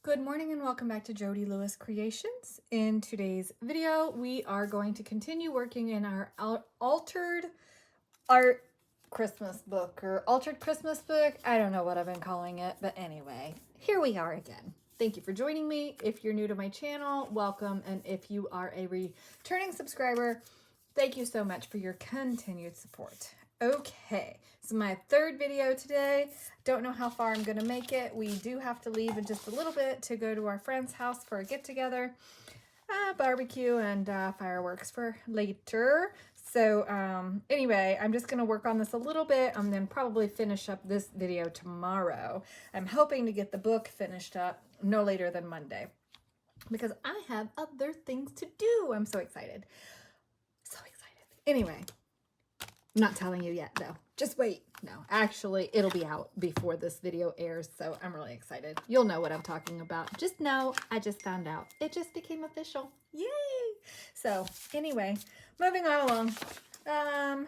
Good morning and welcome back to Jody Lewis Creations. In today's video, we are going to continue working in our altered art Christmas book or altered Christmas book. I don't know what I've been calling it, but anyway, here we are again. Thank you for joining me. If you're new to my channel, welcome. And if you are a returning subscriber, thank you so much for your continued support. Okay, so my third video today. Don't know how far I'm gonna make it. We do have to leave in just a little bit to go to our friend's house for a get-together, barbecue and fireworks for later. So anyway, I'm just gonna work on this a little bit and then probably finish up this video tomorrow. I'm hoping to get the book finished up no later than Monday because I have other things to do. I'm so excited. So excited. Anyway. I'm not telling you yet, though. Just wait. No, actually, it'll be out before this video airs, so I'm really excited. You'll know what I'm talking about. Just know I just found out. It just became official. Yay! So, anyway, moving on along.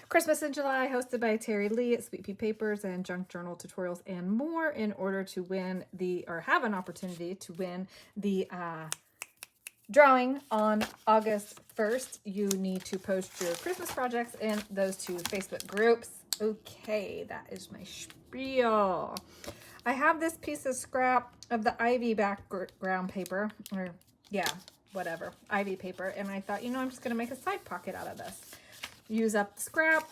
Christmas in July, hosted by Terry Lee at Sweet Pea Papers and Junk Journal Tutorials and more in order to win or have an opportunity to win the drawing on August 1st. You need to post your Christmas projects in those two Facebook groups. Okay, that is my spiel. I have this piece of scrap of the Ivy background paper, or yeah, whatever, Ivy paper, and I thought, I'm just going to make a side pocket out of this. Use up the scrap,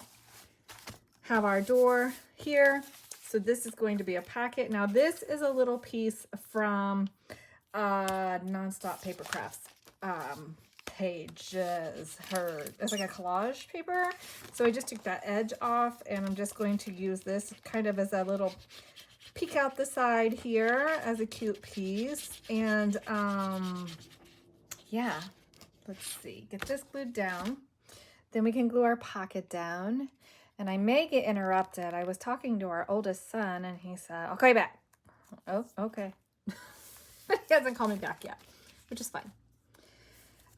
have our door here. So this is going to be a pocket. Now this is a little piece from Nonstop Paper Crafts pages. It's like a collage paper. So I just took that edge off and I'm just going to use this kind of as a little peek out the side here as a cute piece. And yeah, let's see, get this glued down. Then we can glue our pocket down. And I may get interrupted. I was talking to our oldest son and he said, I'll call you back. Oh, okay. He hasn't called me back yet, which is fine.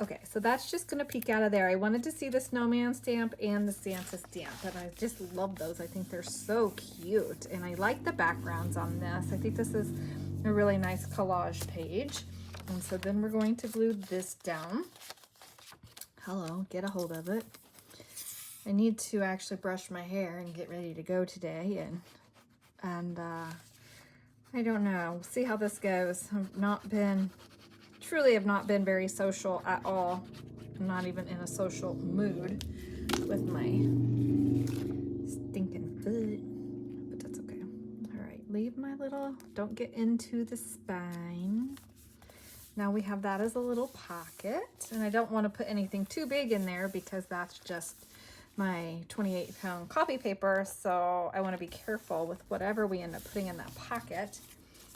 Okay, so that's just going to peek out of there. I wanted to see the snowman stamp and the Santa stamp, and I just love those. I think they're so cute, and I like the backgrounds on this. I think this is a really nice collage page. And so then we're going to glue this down. Hello, get a hold of it. I need to actually brush my hair and get ready to go today, and I don't know. We'll see how this goes. Truly have not been very social at all. I'm not even in a social mood with my stinking foot, but that's okay. All right, leave my little, don't get into the spine. Now we have that as a little pocket, and I don't want to put anything too big in there because that's just my 28-pound copy paper, so I want to be careful with whatever we end up putting in that pocket.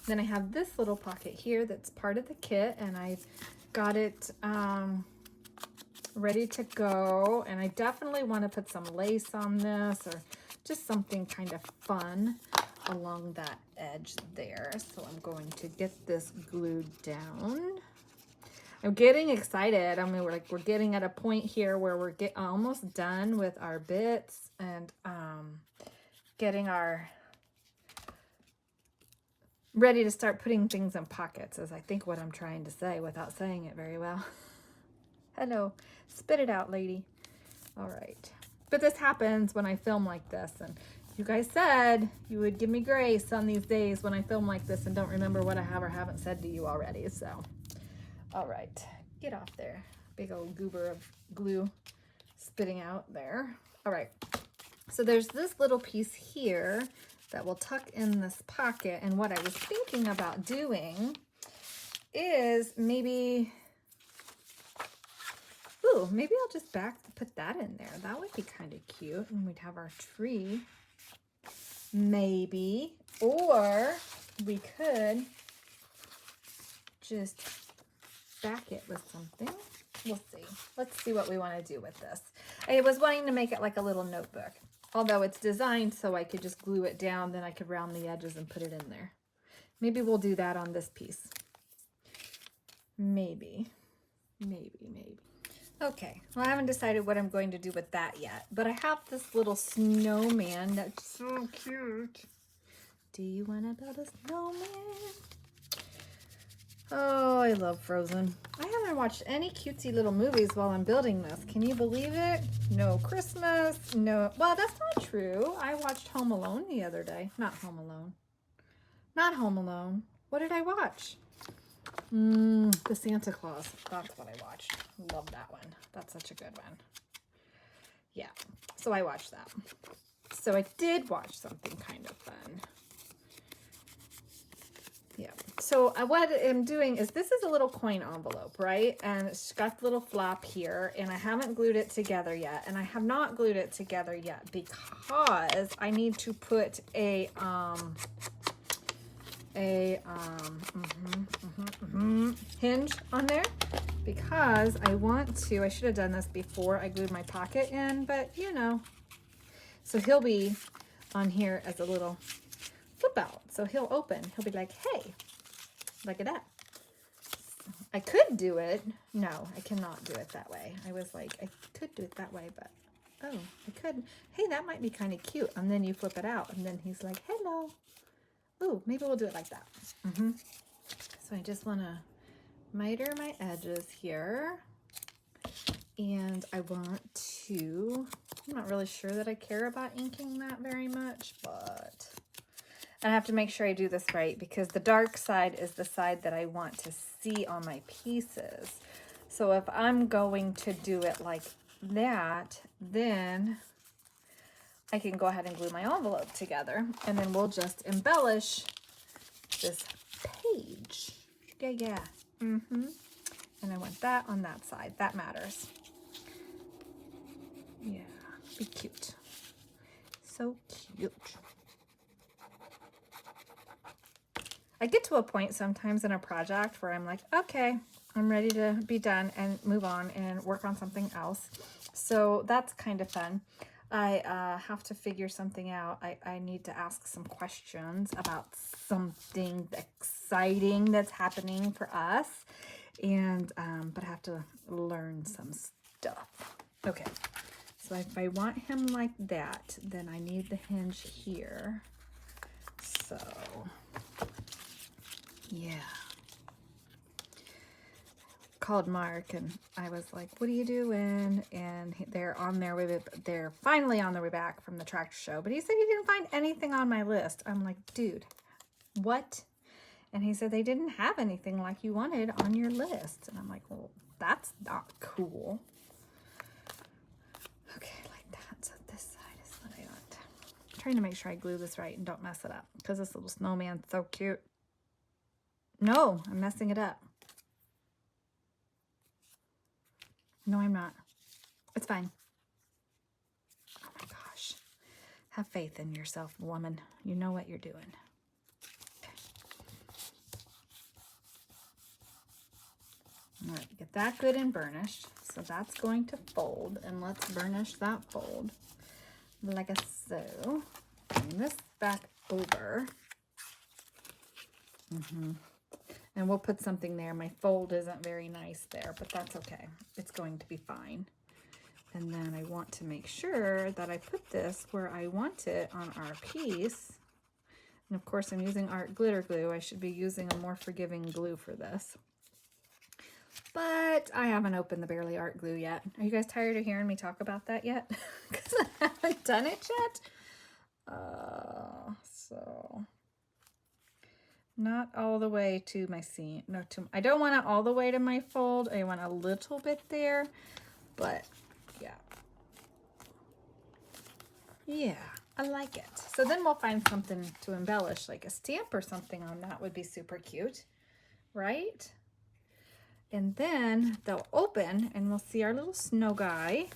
Then I have this little pocket here that's part of the kit, and I've got it ready to go. And I definitely want to put some lace on this or just something kind of fun along that edge there. So I'm going to get this glued down. I'm getting excited. I mean, we're getting at a point here where we're almost done with our bits and getting our ready to start putting things in pockets, is I think what I'm trying to say without saying it very well. Hello, spit it out, lady. All right, but this happens when I film like this, and you guys said you would give me grace on these days when I film like this and don't remember what I have or haven't said to you already. So, all right, get off there. Big old goober of glue spitting out there. All right, so there's this little piece here that will tuck in this pocket, and what I was thinking about doing is maybe I'll just put that in there. That would be kind of cute, and we'd have our tree, maybe, or we could just back it with something. We'll see. Let's see what we want to do with this. I was wanting to make it like a little notebook. Although it's designed so I could just glue it down, then I could round the edges and put it in there. Maybe we'll do that on this piece. Maybe. Okay, well, I haven't decided what I'm going to do with that yet, but I have this little snowman that's so cute. Do you want to build a snowman? Oh, I love Frozen. I haven't watched any cutesy little movies while I'm building this. Can you believe it? No Christmas, no... Well, that's not true. I watched Home Alone the other day. Not Home Alone. Not Home Alone. What did I watch? The Santa Claus. That's what I watched. Love that one. That's such a good one. Yeah, so I watched that. So I did watch something kind of fun. Yeah, so what I'm doing is, this is a little coin envelope, right? And it's got the little flap here, and I haven't glued it together yet. And I have not glued it together yet because I need to put a hinge on there, because I want to, I should have done this before I glued my pocket in, but you know. So he'll be on here as a little flip out. So he'll open. He'll be like, hey, look at that. I could do it. No, I cannot do it that way. I was like, I could do it that way, but oh, I couldn't. Hey, that might be kind of cute. And then you flip it out, and then he's like, hello. Oh, maybe we'll do it like that. So I just want to miter my edges here. And I want to, I'm not really sure that I care about inking that very much, but I have to make sure I do this right, because the dark side is the side that I want to see on my pieces. So if I'm going to do it like that, then I can go ahead and glue my envelope together, and then we'll just embellish this page. Yeah. And I want that on that side. That matters. Yeah, be cute. So cute. I get to a point sometimes in a project where I'm like, okay, I'm ready to be done and move on and work on something else. So that's kind of fun. I have to figure something out. I need to ask some questions about something exciting that's happening for us. And, but I have to learn some stuff. Okay. So if I want him like that, then I need the hinge here. So, yeah. Called Mark, and I was like, what are you doing? And they're on their way, they're finally on their way back from the tractor show, but he said he didn't find anything on my list. I'm like, dude, what? And he said they didn't have anything like you wanted on your list. And I'm like, well, that's not cool. Okay, like that. So this side is what I want. I'm trying to make sure I glue this right and don't mess it up, because this little snowman's so cute. No, I'm messing it up. No, I'm not. It's fine. Oh my gosh. Have faith in yourself, woman. You know what you're doing. Okay. All right, get that good and burnished. So that's going to fold, and let's burnish that fold like so. Bring this back over. And we'll put something there. My fold isn't very nice there, but that's okay. It's going to be fine. And then I want to make sure that I put this where I want it on our piece. And of course, I'm using art glitter glue. I should be using a more forgiving glue for this. But I haven't opened the Barely Art glue yet. Are you guys tired of hearing me talk about that yet? Because I haven't done it yet. So... not all the way to my seam. No, I don't want it all the way to my fold. I want a little bit there, but yeah. Yeah, I like it. So then we'll find something to embellish, like a stamp or something on that would be super cute, right? And then they'll open and we'll see our little snow guy,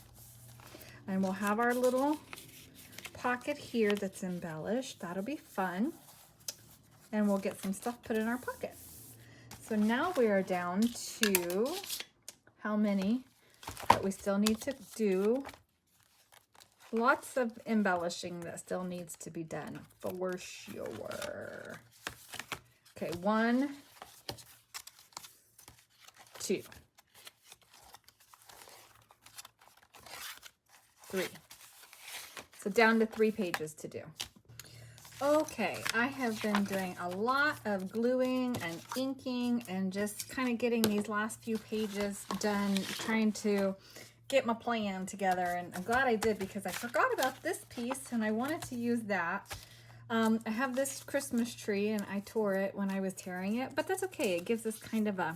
and we'll have our little pocket here that's embellished. That'll be fun. And we'll get some stuff put in our pocket. So now we are down to how many that we still need to do. Lots of embellishing that still needs to be done, for sure. Okay, 1, 2, 3. So down to 3 pages to do. Okay, I have been doing a lot of gluing and inking and just kind of getting these last few pages done, trying to get my plan together. And I'm glad I did because I forgot about this piece and I wanted to use that. I have this Christmas tree and I tore it when I was tearing it, but that's okay. It gives us kind of a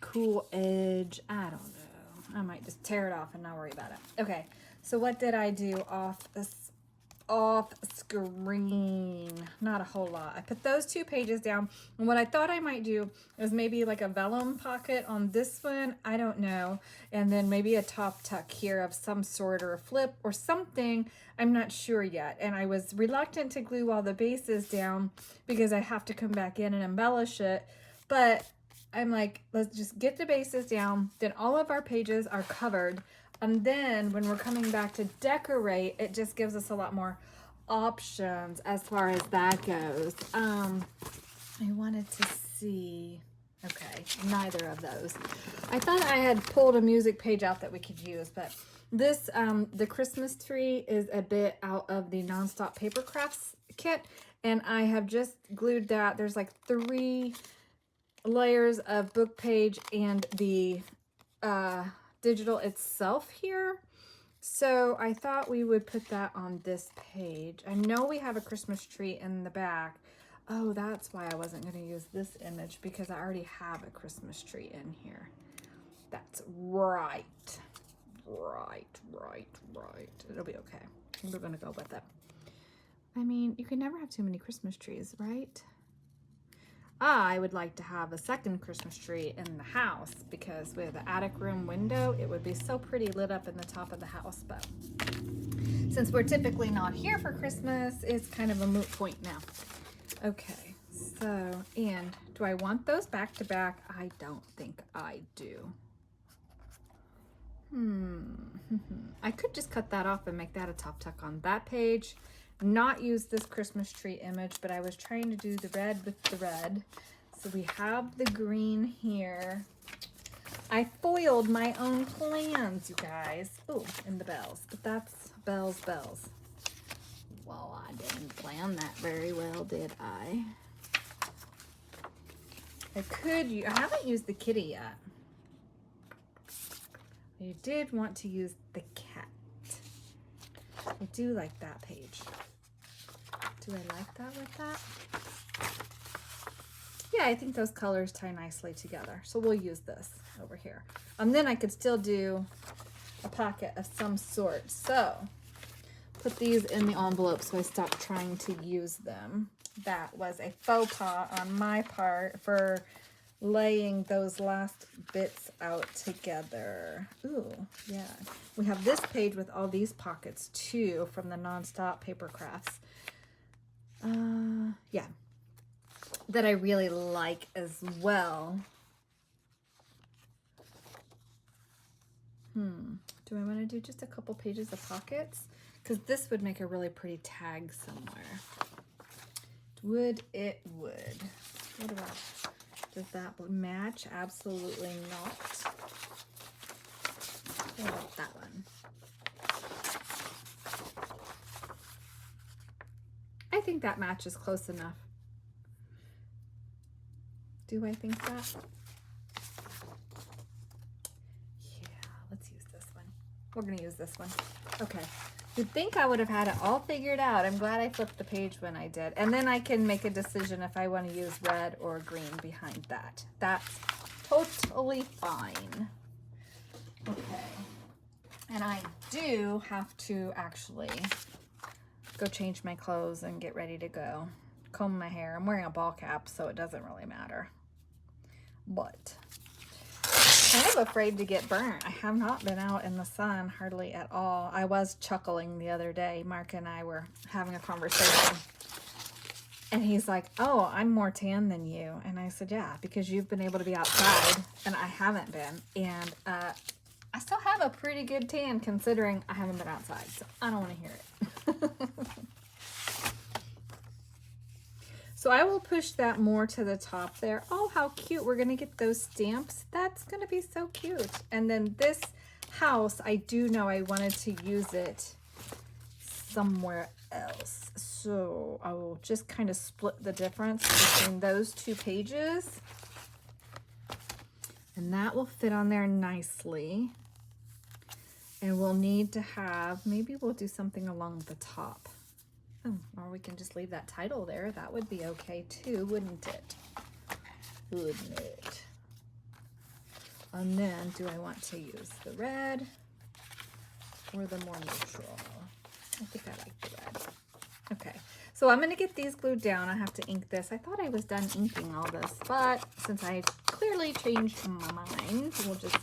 cool edge. I don't know. I might just tear it off and not worry about it. Okay, so what did I do off screen? Not a whole lot. I put those 2 pages down, and what I thought I might do is maybe like a vellum pocket on this one, I don't know, and then maybe a top tuck here of some sort or a flip or something. I'm not sure yet, and I was reluctant to glue all the bases down because I have to come back in and embellish it, but I'm like, let's just get the bases down, then all of our pages are covered. And then when we're coming back to decorate, it just gives us a lot more options as far as that goes. I wanted to see, okay, neither of those. I thought I had pulled a music page out that we could use, but this, the Christmas tree is a bit out of the Nonstop Paper Crafts kit, and I have just glued that. There's like 3 layers of book page and the, digital itself here. So I thought we would put that on this page. I know we have a Christmas tree in the back. Oh, that's why I wasn't going to use this image, because I already have a Christmas tree in here. That's right. Right. It'll be okay. We're going to go with it. I mean, you can never have too many Christmas trees, right? I would like to have a second Christmas tree in the house, because with the attic room window, it would be so pretty lit up in the top of the house. But since we're typically not here for Christmas, it's kind of a moot point now. Okay, so, and do I want those back to back? I don't think I do. I could just cut that off and make that a top tuck on that page. Not use this Christmas tree image, but I was trying to do the red with the red. So we have the green here. I foiled my own plans, you guys. Oh, and the bells, but that's bells. Well, I didn't plan that very well, did I? I haven't used the kitty yet. I did want to use the cat. I do like that page. Do I like that with that? Yeah, I think those colors tie nicely together. So we'll use this over here. And then I could still do a pocket of some sort. So put these in the envelope so I stop trying to use them. That was a faux pas on my part for laying those last bits out together. Ooh, yeah. We have this page with all these pockets too from the Nonstop Paper Crafts. Yeah, that I really like as well. Do I want to do just a couple pages of pockets? Because this would make a really pretty tag somewhere. Would it would. What about, does that match? Absolutely not. What about that one? I think that matches close enough. Do I think that? Yeah, let's use this one. We're gonna use this one. Okay. You'd think I would have had it all figured out. I'm glad I flipped the page when I did. And then I can make a decision if I want to use red or green behind that. That's totally fine. Okay. And I do have to actually go change my clothes and get ready to go. Comb my hair. I'm wearing a ball cap, so it doesn't really matter. But I'm afraid to get burnt. I have not been out in the sun hardly at all. I was chuckling the other day. Mark and I were having a conversation. And he's like, oh, I'm more tan than you. And I said, yeah, because you've been able to be outside and I haven't been. And I still have a pretty good tan considering I haven't been outside. So I don't want to hear it. So I will push that more to the top there. Oh, how cute. We're going to get those stamps. That's going to be so cute. And then this house, I do know I wanted to use it somewhere else. So I will just kind of split the difference between those 2 pages. And that will fit on there nicely. And we'll need to have, maybe we'll do something along the top. Oh, or we can just leave that title there. That would be okay too, wouldn't it? Wouldn't it? And then, do I want to use the red or the more neutral? I think I like the red. Okay, so I'm going to get these glued down. I have to ink this. I thought I was done inking all this, but since I clearly changed my mind, we'll just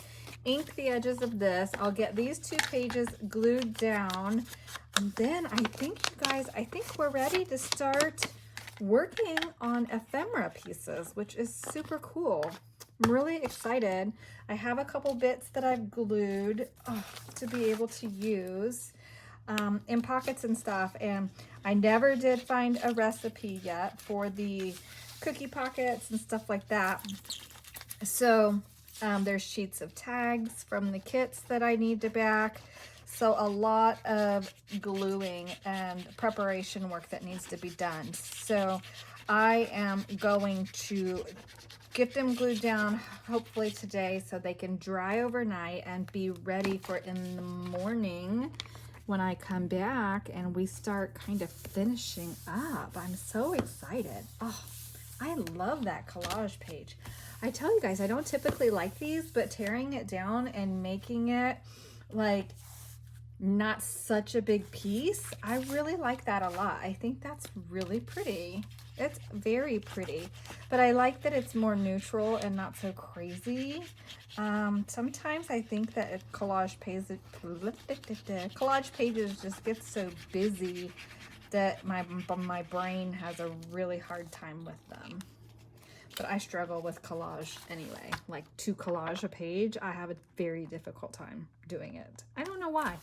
ink the edges of this. I'll get these 2 pages glued down. And then I think, you guys, I think we're ready to start working on ephemera pieces, which is super cool. I'm really excited. I have a couple bits that I've glued to be able to use in pockets and stuff. And I never did find a recipe yet for the cookie pockets and stuff like that. So there's sheets of tags from the kits that I need to back. So a lot of gluing and preparation work that needs to be done. So I am going to get them glued down hopefully today so they can dry overnight and be ready for in the morning when I come back and we start kind of finishing up. I'm so excited. Oh, I love that collage page. I tell you guys, I don't typically like these, but tearing it down and making it like not such a big piece, I really like that a lot. I think that's really pretty. It's very pretty, but I like that it's more neutral and not so crazy. Sometimes I think that collage pages just get so busy that my brain has a really hard time with them. But I struggle with collage anyway. Like to collage a page, I have a very difficult time doing it. I don't know why.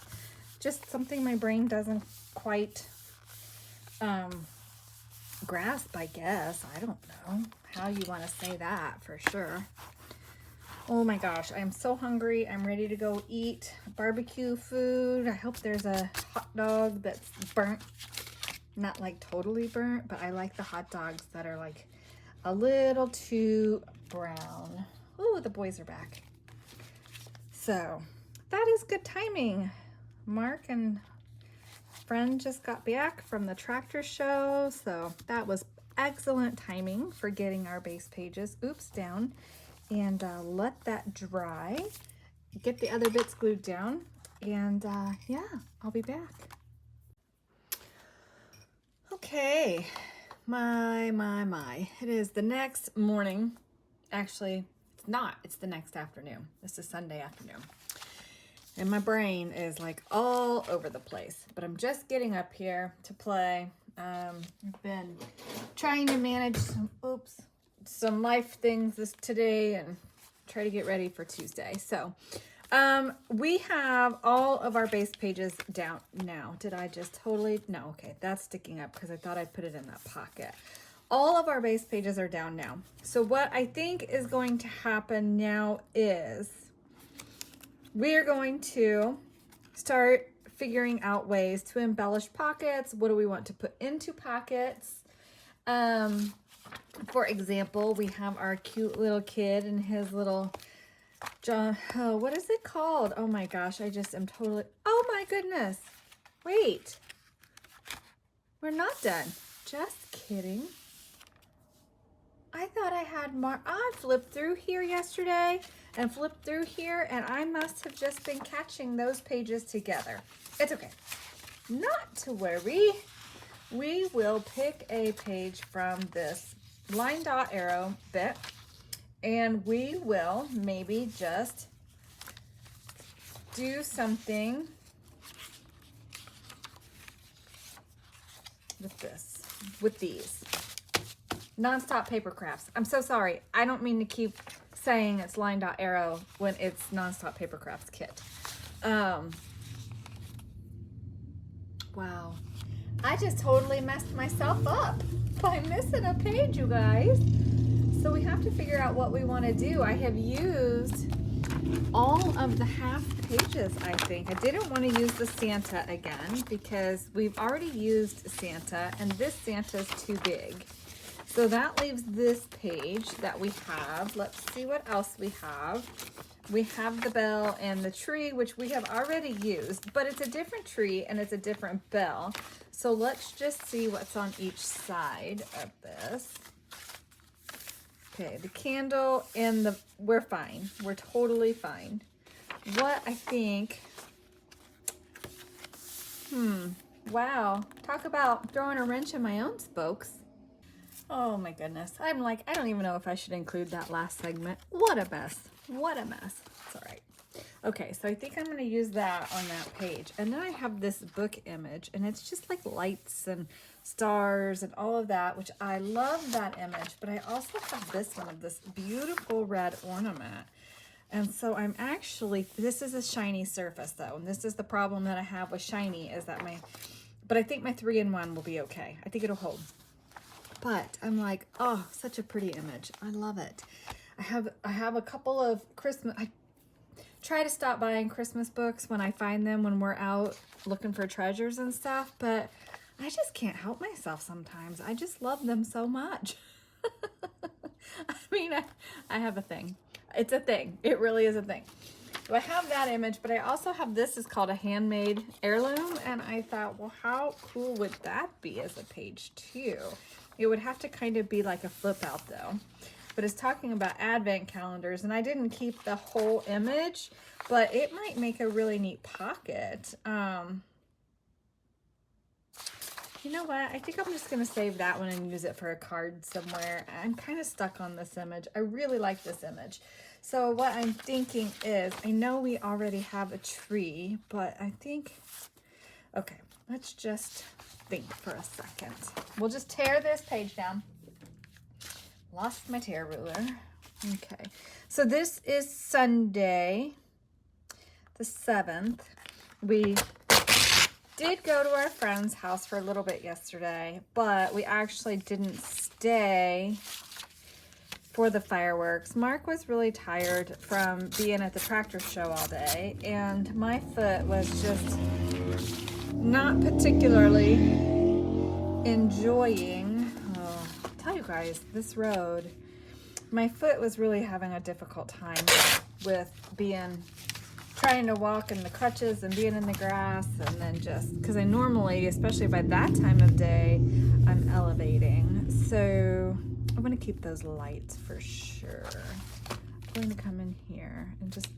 Just something my brain doesn't quite grasp, I guess. I don't know how you want to say that for sure. Oh my gosh, I'm so hungry. I'm ready to go eat barbecue food. I hope there's a hot dog that's burnt. Not like totally burnt, but I like the hot dogs that are like a little too brown. Oh, the boys are back. So that is good timing. Mark and friend just got back from the tractor show, so that was excellent timing for getting our base pages down. And let that dry, get the other bits glued down, and yeah, I'll be back. Okay, my. It is the next morning. Actually, it's not. It's the next afternoon. This is Sunday afternoon. And my brain is like all over the place. But I'm just getting up here to play. I've been trying to manage some life things today and try to get ready for Tuesday. So we have all of our base pages down now. Did I just totally? No, okay, that's sticking up because I thought I'd put it in that pocket. All of our base pages are down now. So what I think is going to happen now is we are going to start figuring out ways to embellish pockets. What do we want to put into pockets? For example, we have our cute little kid and his little what is it called? Oh my gosh, I just am totally, oh my goodness. Wait, we're not done. Just kidding. I thought I had more. I flipped through here yesterday and flipped through here, and I must have just been catching those pages together. It's okay. Not to worry. We will pick a page from this line dot arrow bit, and we will maybe just do something with this, with these. Nonstop paper crafts. I'm so sorry. I don't mean to keep saying it's line dot arrow when it's Nonstop Paper Crafts kit. Wow. I just totally messed myself up by missing a page, you guys. So we have to figure out what we want to do. I have used all of the half pages, I think. I didn't want to use the Santa again because we've already used Santa and this Santa's too big. So that leaves this page that we have. Let's see what else we have. We have the bell and the tree, which we have already used, but it's a different tree and it's a different bell. So let's just see what's on each side of this. Okay, the candle and we're fine. We're totally fine. What I think, wow, talk about throwing a wrench in my own spokes. Oh my goodness. I'm like, I don't even know if I should include that last segment. What a mess. What a mess. It's all right. Okay, so I think I'm going to use that on that page. And then I have this book image, and it's just like lights and stars and all of that, which I love that image. But I also have this one of this beautiful red ornament. And so I'm actually, this is a shiny surface though. And this is the problem that I have with shiny is that but I think my 3-in-1 will be okay. I think it'll hold. But I'm like, oh, such a pretty image. I love it. I have a couple of Christmas, I try to stop buying Christmas books when I find them when we're out looking for treasures and stuff, but I just can't help myself sometimes. I just love them so much. I mean, I have a thing. It's a thing. It really is a thing. So I have that image, but I also have this is called a handmade heirloom, and I thought, well, how cool would that be as a page too? It would have to kind of be like a flip out though. But it's talking about advent calendars, and I didn't keep the whole image, but it might make a really neat pocket. You know what? I think I'm just going to save that one and use it for a card somewhere. I'm kind of stuck on this image. I really like this image. So what I'm thinking is, I know we already have a tree, but I think, okay, let's just think for a second. We'll just tear this page down. Lost my tear ruler. Okay, so this is Sunday, the 7th. We did go to our friend's house for a little bit yesterday, but we actually didn't stay for the fireworks. Mark was really tired from being at the tractor show all day, and my foot was just not particularly enjoying. Tell you guys, this road, my foot was really having a difficult time with trying to walk in the crutches and being in the grass, and then just because I normally, especially by that time of day, I'm elevating. So I'm going to keep those lights for sure. I'm going to come in here and I'm just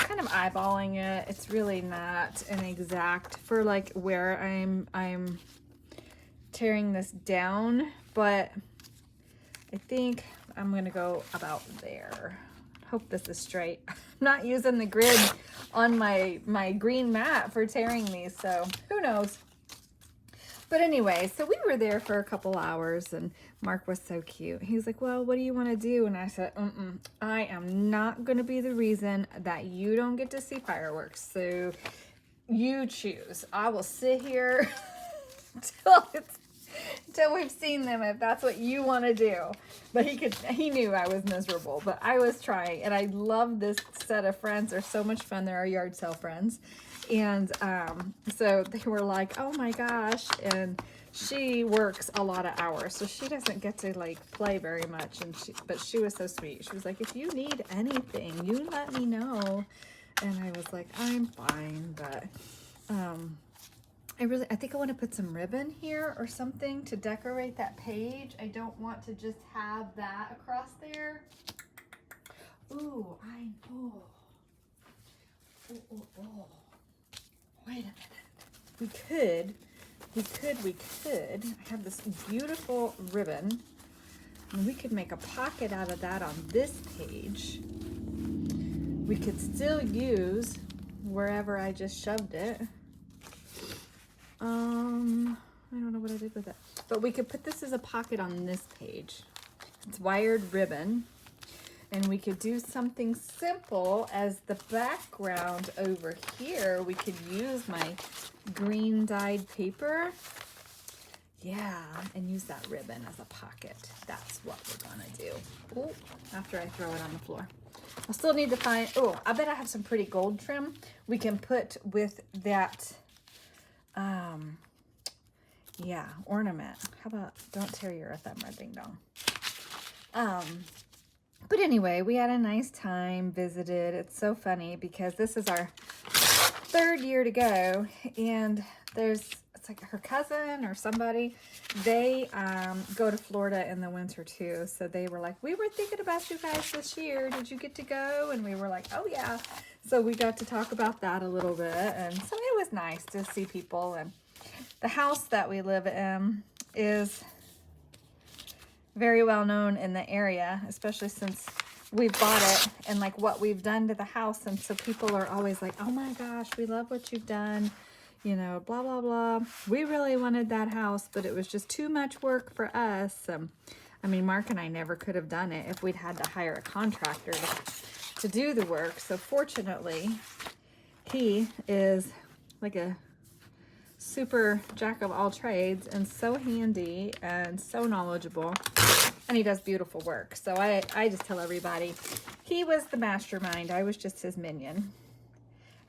kind of eyeballing it. It's really not an exact for like where I'm tearing this down, but I think I'm gonna go about there. Hope this is straight. I'm not using the grid on my green mat for tearing these, so who knows. But anyway, so we were there for a couple hours, and Mark was so cute. He was like, well, what do you want to do? And I said, I am not going to be the reason that you don't get to see fireworks. So you choose. I will sit here till we've seen them, if that's what you want to do. But he knew I was miserable, but I was trying, and I love this set of friends. They're so much fun. They're our yard sale friends. And so they were like, oh my gosh. And she works a lot of hours, so she doesn't get to like play very much. But she was so sweet. She was like, if you need anything, you let me know. And I was like, I'm fine. But I think I want to put some ribbon here or something to decorate that page. I don't want to just have that across there. Ooh, oh. Wait a minute. We could. I have this beautiful ribbon, and we could make a pocket out of that on this page. We could still use wherever I just shoved it. I don't know what I did with it, but we could put this as a pocket on this page. It's wired ribbon. And we could do something simple as the background over here. We could use my green dyed paper. Yeah, and use that ribbon as a pocket. That's what we're gonna do. Oh, after I throw it on the floor. I still need to find, oh, I bet I have some pretty gold trim we can put with that, yeah, ornament. How about, don't tear your ephemera ding dong. But anyway, we had a nice time, visited. It's so funny because this is our 3rd year to go, and it's like her cousin or somebody, they go to Florida in the winter too. So they were like, we were thinking about you guys this year. Did you get to go? And we were like, oh yeah. So we got to talk about that a little bit. And so it was nice to see people. And the house that we live in is very well known in the area, especially since we bought it and like what we've done to the house. And so people are always like, oh my gosh, we love what you've done, you know, blah, blah, blah. We really wanted that house, but it was just too much work for us. I mean, Mark and I never could have done it if we'd had to hire a contractor to do the work. So fortunately, he is like a super jack of all trades and so handy and so knowledgeable, and he does beautiful work. So I just tell everybody he was the mastermind. I was just his minion.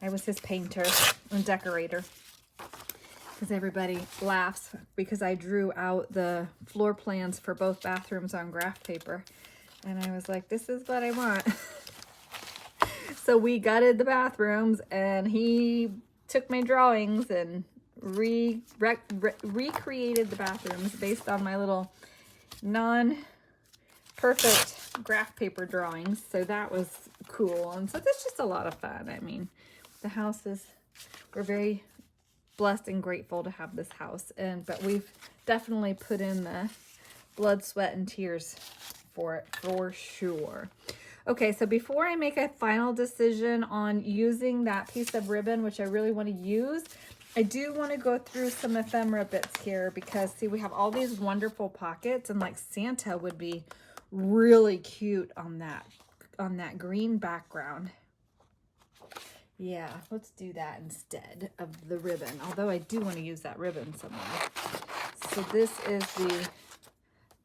I was his painter and decorator, because everybody laughs because I drew out the floor plans for both bathrooms on graph paper, and I was like, this is what I want. So we gutted the bathrooms, and he took my drawings and recreated the bathrooms based on my little non-perfect graph paper drawings. So that was cool. And so that's just a lot of fun. I mean, the house is, we're very blessed and grateful to have this house. But we've definitely put in the blood, sweat, and tears for it, for sure. Okay, so before I make a final decision on using that piece of ribbon, which I really want to use, I do want to go through some ephemera bits here because, see, we have all these wonderful pockets, and like Santa would be really cute on that green background. Yeah, let's do that instead of the ribbon, although I do want to use that ribbon somewhere. So this is the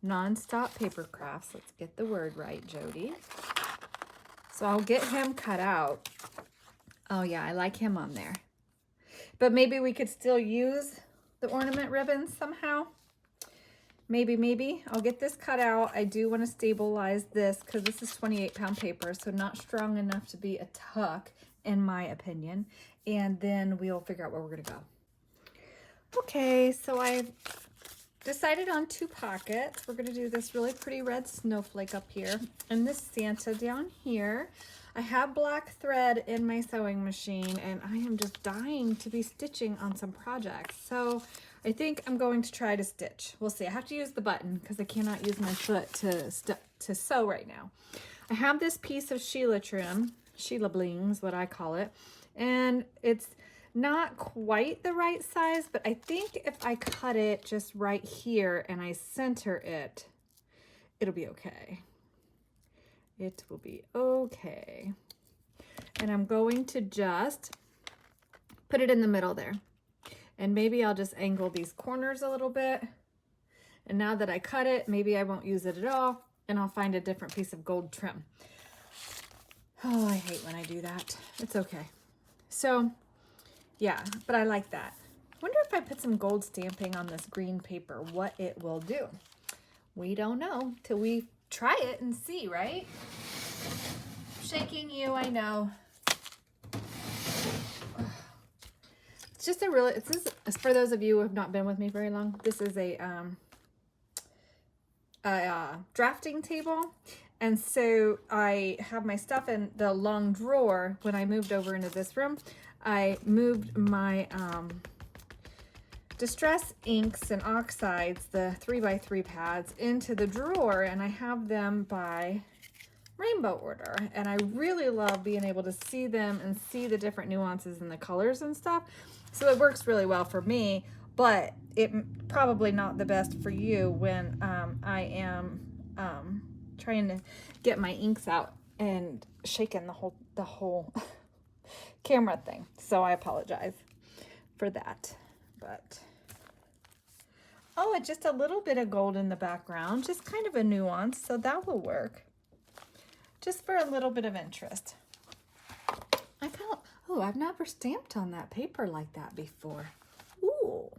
Nonstop Paper Crafts. Let's get the word right, Jody. So I'll get him cut out. Oh yeah, I like him on there. But maybe we could still use the ornament ribbons somehow. Maybe. I'll get this cut out. I do want to stabilize this because this is 28-pound paper, so not strong enough to be a tuck, in my opinion. And then we'll figure out where we're going to go. Okay, so I've decided on 2 pockets. We're going to do this really pretty red snowflake up here and this Santa down here. I have black thread in my sewing machine, and I am just dying to be stitching on some projects. So I think I'm going to try to stitch. We'll see. I have to use the button because I cannot use my foot to sew right now. I have this piece of Sheila trim, Sheila Bling's what I call it, and it's not quite the right size, but I think if I cut it just right here and I center it, it'll be okay. It will be okay. And I'm going to just put it in the middle there. And maybe I'll just angle these corners a little bit. And now that I cut it, maybe I won't use it at all, and I'll find a different piece of gold trim. Oh, I hate when I do that. It's okay. So, yeah, but I like that. I wonder if I put some gold stamping on this green paper, what it will do. We don't know till we try it and see, right? Shaking you, I know. It's just a really, for those of you who have not been with me very long, this is a drafting table. And so I have my stuff in the long drawer. When I moved over into this room, I moved my Distress inks and oxides, the 3x3 pads, into the drawer, and I have them by rainbow order. And I really love being able to see them and see the different nuances and the colors and stuff. So it works really well for me, but it probably not the best for you when I am trying to get my inks out and shaking the whole camera thing. So I apologize for that. But Oh, it's just a little bit of gold in the background, just kind of a nuance, so that will work. Just for a little bit of interest. Oh, I've never stamped on that paper like that before. Ooh,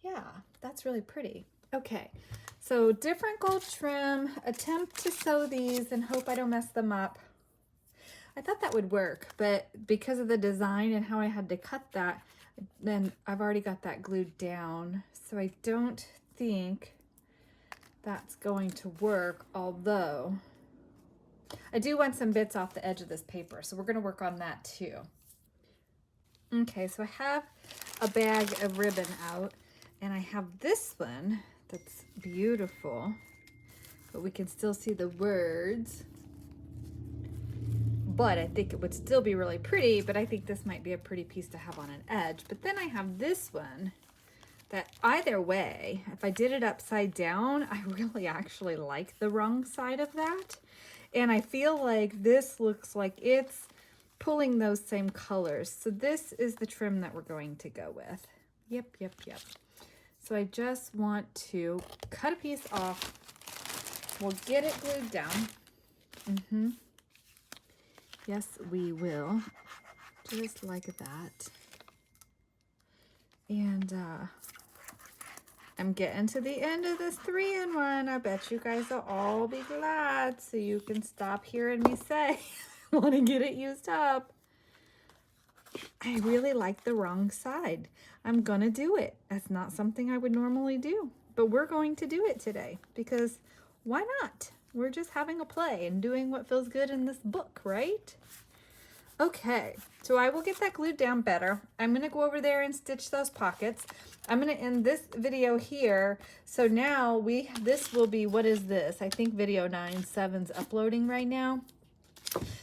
yeah, that's really pretty. Okay, so different gold trim, attempt to sew these and hope I don't mess them up. I thought that would work, but because of the design and how I had to cut that, then I've already got that glued down. So I don't think that's going to work, although I do want some bits off the edge of this paper, so we're going to work on that too. Okay, so I have a bag of ribbon out, and I have this one that's beautiful, but we can still see the words. But I think it would still be really pretty, but I think this might be a pretty piece to have on an edge. But then I have this one that either way, if I did it upside down, I really actually like the wrong side of that. And I feel like this looks like it's pulling those same colors. So this is the trim that we're going to go with. Yep. So I just want to cut a piece off. We'll get it glued down. Yes, we will. Just like that. And I'm getting to the end of this 3-in-1. I bet you guys will all be glad, so you can stop hearing me say I want to get it used up. I really like the wrong side. I'm gonna do it. That's not something I would normally do, but we're going to do it today because why not? We're just having a play and doing what feels good in this book, right? Okay, so I will get that glued down better. I'm gonna go over there and stitch those pockets. I'm gonna end this video here. So now this will be, what is this? I think video 9/7's uploading right now.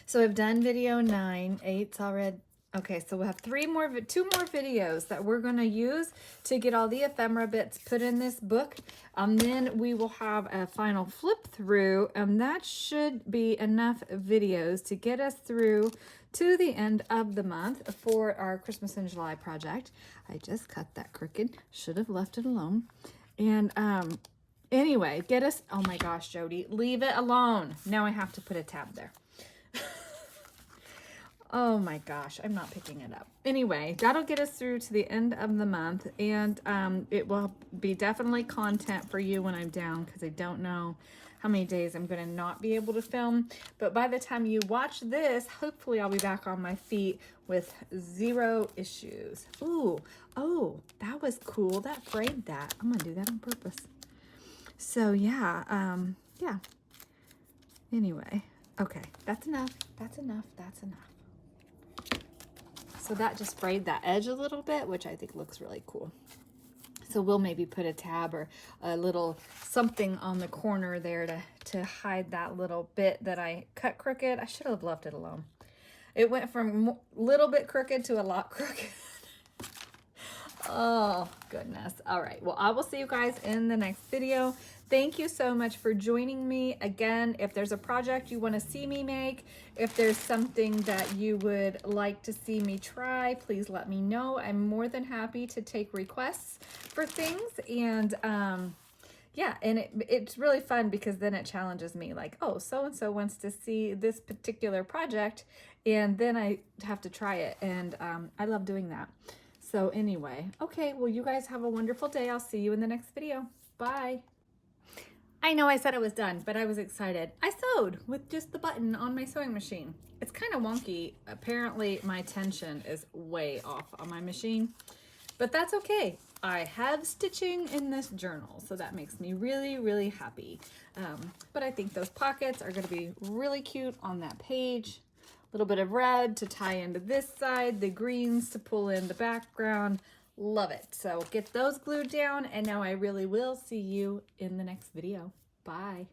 So I've done video 9, 8's already. Okay, so we'll have 2 more videos that we're gonna use to get all the ephemera bits put in this book. Then we will have a final flip through, and that should be enough videos to get us through to the end of the month for our Christmas in July project. I just cut that crooked, should have left it alone. And anyway, get us, oh my gosh, Jody, leave it alone. Now I have to put a tab there. Oh my gosh, I'm not picking it up. Anyway, that'll get us through to the end of the month, and it will be definitely content for you when I'm down, because I don't know how many days I'm going to not be able to film. But by the time you watch this, hopefully I'll be back on my feet with 0 issues. Ooh, oh, that was cool. That frayed that. I'm going to do that on purpose. So yeah, yeah. Anyway, okay, that's enough. That's enough. That's enough. So that just frayed that edge a little bit, which I think looks really cool. So we'll maybe put a tab or a little something on the corner there to hide that little bit that I cut crooked. I should have left it alone. It went from a little bit crooked to a lot crooked. Oh, goodness. All right. Well, I will see you guys in the next video. Thank you so much for joining me. Again, if there's a project you want to see me make, if there's something that you would like to see me try, please let me know. I'm more than happy to take requests for things. And yeah, and it's really fun because then it challenges me, like, oh, so-and-so wants to see this particular project, and then I have to try it. And I love doing that. So anyway, okay, well, you guys have a wonderful day. I'll see you in the next video. Bye. I know I said I was done, but I was excited. I sewed with just the button on my sewing machine. It's kind of wonky. Apparently my tension is way off on my machine, but that's okay. I have stitching in this journal, so that makes me really, really happy. But I think those pockets are going to be really cute on that page. A little bit of red to tie into this side, the greens to pull in the background. Love it. So get those glued down, and now I really will see you in the next video. Bye.